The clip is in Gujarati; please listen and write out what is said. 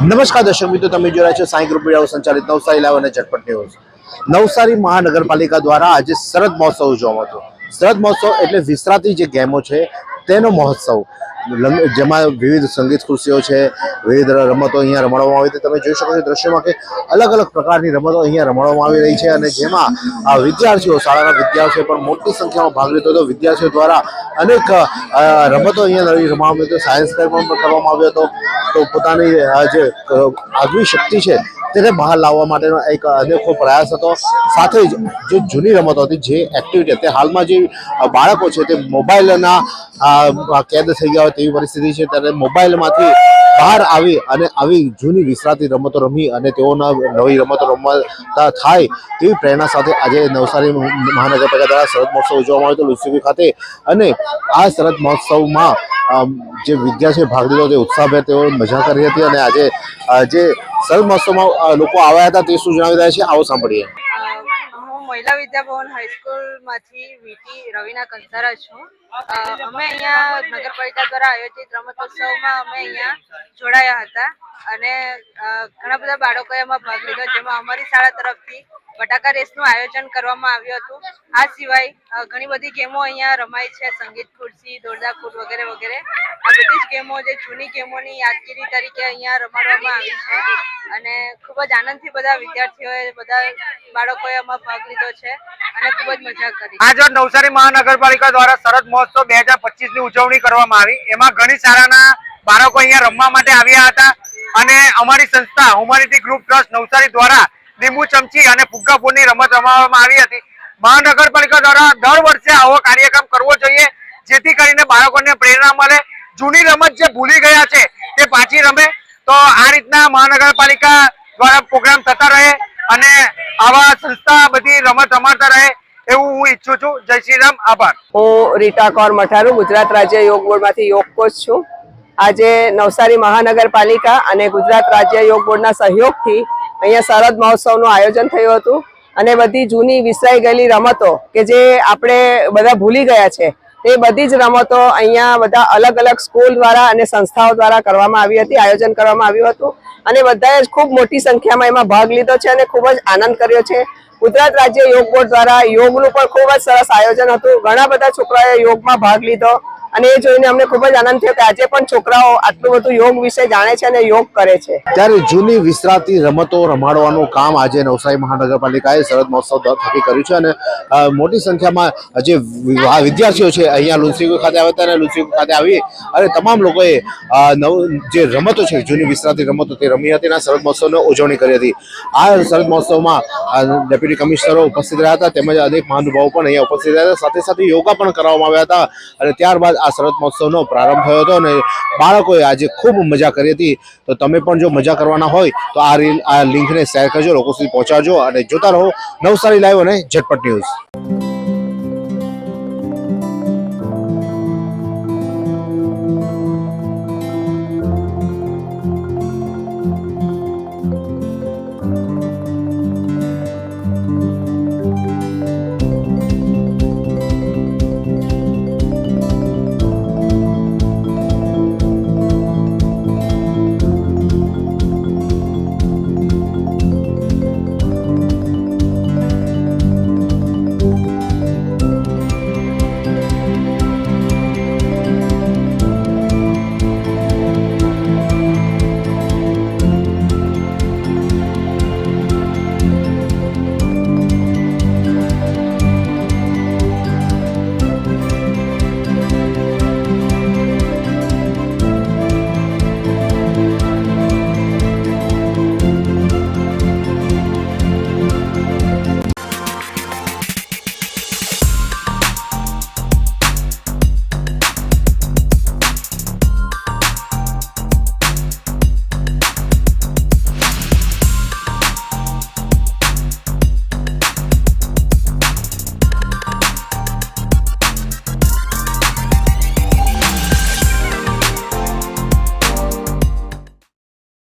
નમસ્કાર દર્શક મિત્રો, તમે જોઈ રહ્યા છો સાંઈ ગ્રુપ મીડિયા સંચાલિત નવસારી લાઈવ અને ઝટપટ ન્યૂઝ। નવસારી મહાનગરપાલિકા દ્વારા આજે શરદ મહોત્સવ ઉજવવામાં હતો। શરદ મહોત્સવ એટલે વિસરાતી જે ગેમો છે તેનો મહોત્સવ, જેમાં વિવિધ સંગીત ખુરશીઓ છે, વિવિધ રમતો અહીંયા રમાડવામાં આવી હતી। તમે જોઈ શકો છો દ્રશ્યમાં કે અલગ અલગ પ્રકારની રમતો અહીંયા રમાડવામાં આવી રહી છે અને જેમાં વિદ્યાર્થીઓ, શાળાના વિદ્યાર્થીઓ પણ મોટી સંખ્યામાં ભાગ લીધો હતો। વિદ્યાર્થીઓ દ્વારા અનેક રમતો અહીંયા નવી રમાડવામાં આવી હતી। સાયન્સ ફેર પણ કરવામાં આવ્યો હતો। તો પોતાની જે આગવી શક્તિ છે તેને બહાર લાવવા માટેનો એક અનેકો પ્રયાસ હતો। સાથે જ જે જૂની રમતો હતી, જે એક્ટિવિટી હતી, હાલમાં જે બાળકો છે તે મોબાઈલના કેદ થઈ ગયા હોય તેવી પરિસ્થિતિ છે, ત્યારે મોબાઈલમાંથી બહાર આવી અને આવી જૂની વિસરાતી રમતો રમી અને તેઓના નવી રમતો રમતા થાય તેવી પ્રેરણા સાથે આજે નવસારી મહાનગરપાલિકા દ્વારા શરદ મહોત્સવ ઉજવવામાં આવ્યો હતો લુસીબી ખાતે। અને આ શરદ મહોત્સવમાં જે વિદ્યાર્થીઓ ભાગ લીધો તે ઉત્સાહભેર તેઓ મજા કરી હતી। અને આજે જે શરદ મહોત્સવમાં લોકો આવ્યા હતા તે શું જણાવી રહ્યા છે, આવો સાંભળીએ। હું મહિલા વિદ્યાભવન હાઈસ્કૂલમાંથી વીટી રવિના કંસારા છું। અમે અહીંયા નગરપાલિકા દ્વારા આયોજિત રમતોત્સવમાં અમે અહીંયા જોડાયા હતા અને ઘણા બધા બાળકોએ એમાં ભાગ લીધો, જેમાં અમારી શાળા તરફથી બટાકા રેસનું આયોજન કરવામાં આવ્યું હતું। આ સિવાય ઘણી બધી ગેમો અહીંયા રમાય છે, સંગીત ખુરશી, દોરડાકૂદ વગેરે વગેરે। આ બધી જ ગેમો જે જૂની ગેમોની યાદગીરી તરીકે અહીંયા રમાડવામાં આવી છે અને ખૂબ જ આનંદથી બધા વિદ્યાર્થીઓએ, બધા બાળકોએ એમાં ભાગ લીધો છે અને ખૂબ જ મજા કરી। આજ નવસારી મહાનગરપાલિકા દ્વારા શરદ મહોત્સવ 2025 ની ઉજવણી કરવામાં આવી। એમાં ઘણી શાળાના બાળકો અહીંયા રમવા માટે આવ્યા હતા અને અમારી સંસ્થા હ્યુમેનિટી ગ્રુપ ટ્રસ્ટ નવસારી દ્વારા લીંબુ ચમચી અને ફુગ્ગા ફોડની રમત રમાડવામાં આવી હતી। મહાનગરપાલિકા દ્વારા દર વર્ષે આવો કાર્યક્રમ કરવો જોઈએ, જેથી કરીને બાળકોને પ્રેરણા મળે, જૂની રમત જે ભૂલી ગયા છે તે પાછી રમે। તો આ રીતના મહાનગરપાલિકા દ્વારા પ્રોગ્રામ થતા રહે અને આવા સંસ્થા બધી રમત રમાડતા રહે એવું હું ઈચ્છું છું। જય શ્રી રામ, આભાર। હું રીટા કૌર મઠારુ, ગુજરાત રાજ્ય યોગ બોર્ડમાંથી યોગ કોચ છું। આજે નવસારી મહાનગરપાલિકા અને ગુજરાત રાજ્ય યોગ બોર્ડના સહયોગથી અહીંયા શરદ મહોત્સવનું આયોજન થયું હતું અને બધી જૂની વિસરાઈ ગયેલી રમતો કે જે આપણે બધા ભૂલી ગયા છે તે બધી જ રમતો અહીંયા બધા અલગ અલગ સ્કૂલ દ્વારા અને સંસ્થાઓ દ્વારા કરવામાં આવી હતી, આયોજન કરવામાં આવ્યું હતું અને બધાએ જ ખૂબ મોટી સંખ્યામાં એમાં ભાગ લીધો છે અને ખૂબ જ આનંદ કર્યો છે। ગુજરાત રાજ્ય યોગ બોર્ડ દ્વારા યોગનું પણ ખૂબ જ સરસ આયોજન હતું। ઘણા બધા છોકરાઓએ યોગમાં ભાગ લીધો અને એ જોઈને અમને ખૂબ જ આનંદ થયો કે આજે પણ છોકરાઓ આટલું બધું યોગ વિશે જાણે છે અને યોગ કરે છે। ત્યારે જૂની વિસરાતી રમતો રમાડવાનું કામ આજે નવસારી મહાનગરપાલિકાએ શરદ મહોત્સવ થકી કર્યું છે અને મોટી સંખ્યામાં જે વિદ્યાર્થીઓ છે અહીંયા લુસીબી ખાતે આવ્યા હતા અને લુસીબી ખાતે આવી અને તમામ લોકોએ જે રમતો છે, જૂની વિસરાતી રમતો તે રમી હતી અને શરદ મહોત્સવની ઉજવણી કરી હતી। આ શરદ મહોત્સવમાં ડેપ્યુટી કમિશનરો ઉપસ્થિત રહ્યા હતા, તેમજ અનેક મહાનુભાવો પણ અહીંયા ઉપસ્થિત રહ્યા હતા। સાથે સાથે યોગા પણ કરવામાં આવ્યા હતા અને ત્યારબાદ આ શરદ મહોત્સવનો પ્રારંભ થયો હતો અને બાળકોએ આજે ખૂબ મજા કરી હતી। તો તમે પણ જો મજા કરવાના હોય તો આ લિંકને શેર કરજો, લોકો સુધી પહોંચાડજો અને જોતા રહો નવસારી લાઈવ અને ઝટપટ ન્યૂઝ।